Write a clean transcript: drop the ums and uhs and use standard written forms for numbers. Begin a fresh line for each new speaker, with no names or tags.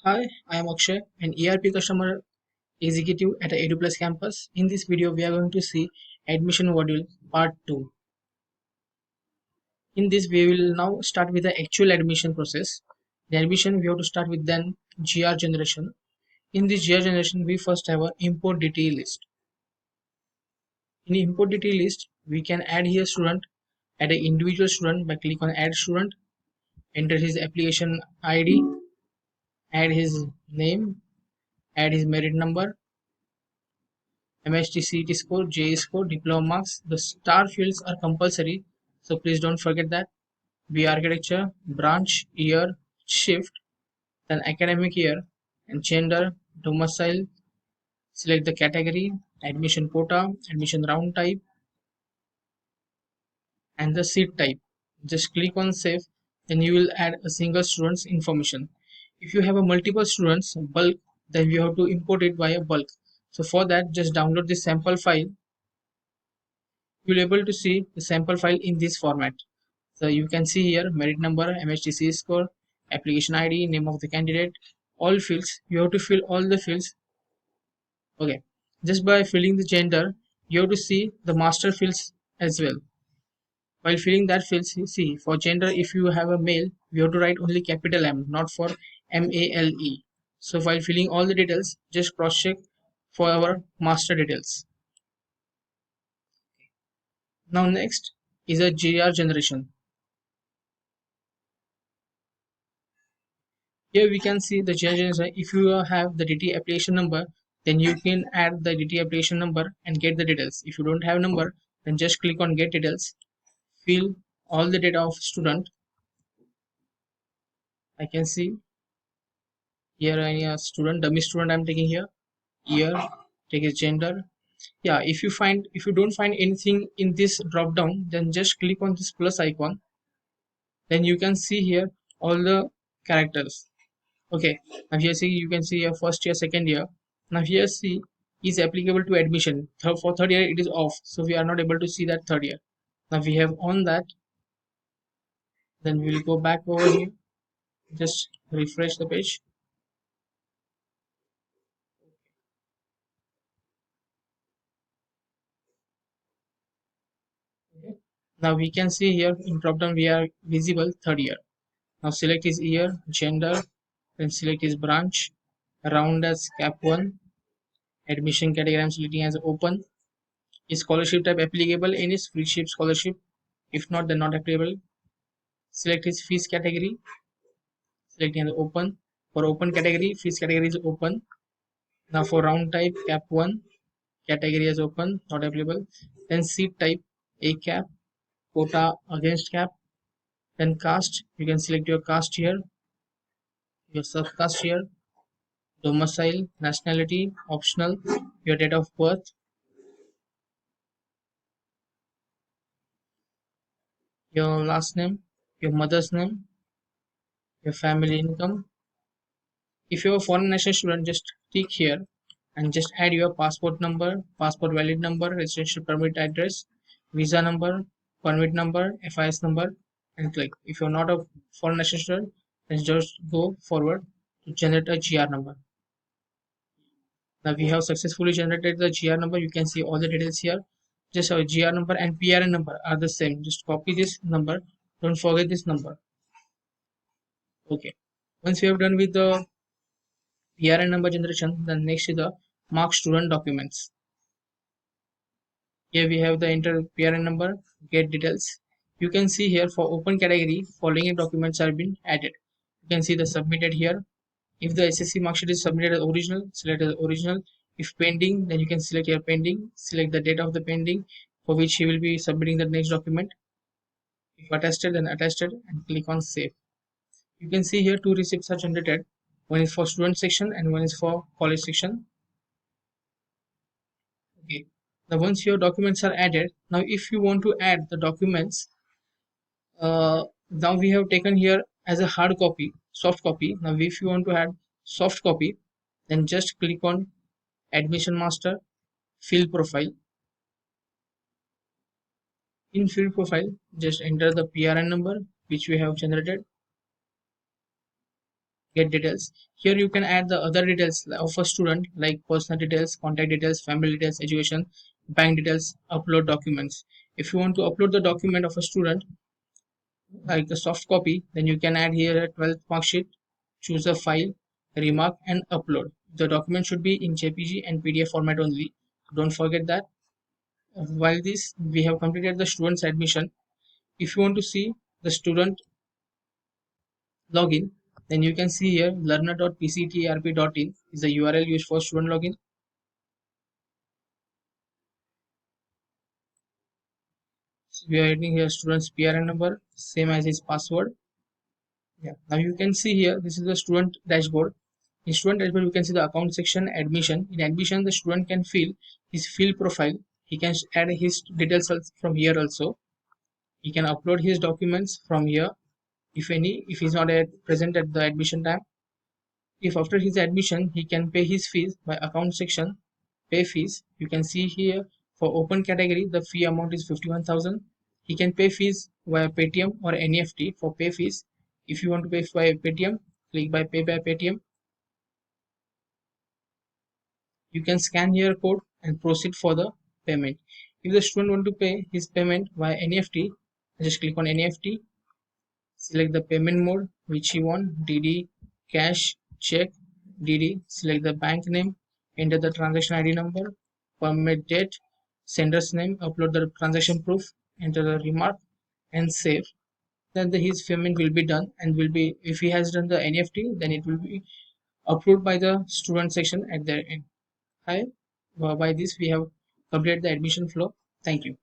Hi, I am Akshay, an ERP customer executive at EduPlus campus. In this video, we are going to see admission module part 2. In this, we will now start with the actual admission process. The admission, we have to start with then GR generation. In this GR generation, we first have a import detail list. In import detail list, we can add here student, add an individual student by click on add student, enter his application ID, add his name, add his merit number, MST CET score, JE score, diploma marks. The star fields are compulsory, so please don't forget that. B architecture, branch, year, shift, then academic year, and gender, domicile. Select the category, admission quota, admission round type, and the seat type. Just click on save, then you will add a single student's information. If you have a multiple students bulk, then you have to import it via bulk. So for that, just download the sample file. You will able to see the sample file in this format. So you can see here merit number, MHTC score, application ID, name of the candidate, all fields. You have to fill all the fields. Okay, just by filling the gender, you have to see the master fields as well. While filling that fields, you see for gender, if you have a male, we have to write only capital M, not for MALE. So while filling all the details, just cross check for our master details. Now next is a GR generation. Here we can see the changes. If you have the DT application number, then you can add the DT application number and get the details. If you don't have number, then just click on get details, fill all the data of student. I can see here any student, dummy student I'm taking here, year, take his gender. Yeah, if you don't find anything in this drop down, then just click on this plus icon. Then you can see here all the characters. Okay, now here see you can see your first year, second year. Now here see is applicable to admission. For third year it is off, so we are not able to see that third year. Now we have on that. Then we will go back over here. Just refresh the page. Okay. Now we can see here in drop down we are visible third year. Now select his year, gender, then select his branch, round as cap 1, admission category I'm selecting as open. Is scholarship type applicable? Any free ship scholarship? If not, then not applicable. Select his fees category, selecting as open. For open category, fees category is open. Now for round type, cap 1, category is open, not applicable. Then seat type, A cap, quota against cap. Then caste, you can select your caste here, your subcaste here, domicile, nationality, optional, your date of birth, your last name, your mother's name, your family income. If you're a foreign national student, just click here and just add your passport number, passport valid number, residential permit address, visa number, permit number, FIS number, and click. If you're not a foreign national student, then just go forward to generate a GR number. Now we have successfully generated the GR number. You can see all the details here. Just our GR number and PRN number are the same. Just copy this number. Don't forget this number. Okay. Once we have done with the PRN number generation, then next is the mark student documents. Here we have the enter PRN number, get details. You can see here for open category, following documents have been added. You can see the submitted here. If the SSC mark sheet is submitted as original, select as original. If pending, then you can select here pending, select the date of the pending for which he will be submitting the next document. If attested, then attested and click on save. You can see here two receipts are generated. One is for student section and one is for college section. Okay. Now once your documents are added, now if you want to add the documents, now we have taken here as a hard copy, soft copy. Now if you want to add soft copy, then just click on admission master, field profile. In field profile, just enter the PRN number which we have generated. get details. Here you can add the other details of a student like personal details, contact details, family details, education, bank details, upload documents. If you want to upload the document of a student like a soft copy, then you can add here a 12th mark sheet, choose a file, remark and upload. The document should be in JPG and PDF format only. Don't forget that. While this, we have completed the student's admission. If you want to see the student login, then you can see here learner.pctrp.in is the URL used for student login. So we are adding here student's PRN number, same as his password. Yeah. Now you can see here, this is the student dashboard. In student dashboard, you can see the account section, admission. In admission, the student can fill his field profile. He can add his details from here also. He can upload his documents from here, if any, if he's not present at the admission time. If after his admission, he can pay his fees by account section, pay fees. You can see here for open category, the fee amount is 51,000. He can pay fees via Paytm or NEFT for pay fees. If you want to pay by Paytm, click by pay by Paytm. You can scan here code and proceed for the payment. If the student want to pay his payment via NEFT, just click on NEFT, select the payment mode which you want, DD, cash, check, DD, select the bank name, enter the transaction ID number, permit date, sender's name, upload the transaction proof, enter the remark and save. Then his payment will be done and will be, if he has done the NEFT, then it will be approved by the student section at the end. Hi, by this we have completed the admission flow. Thank you.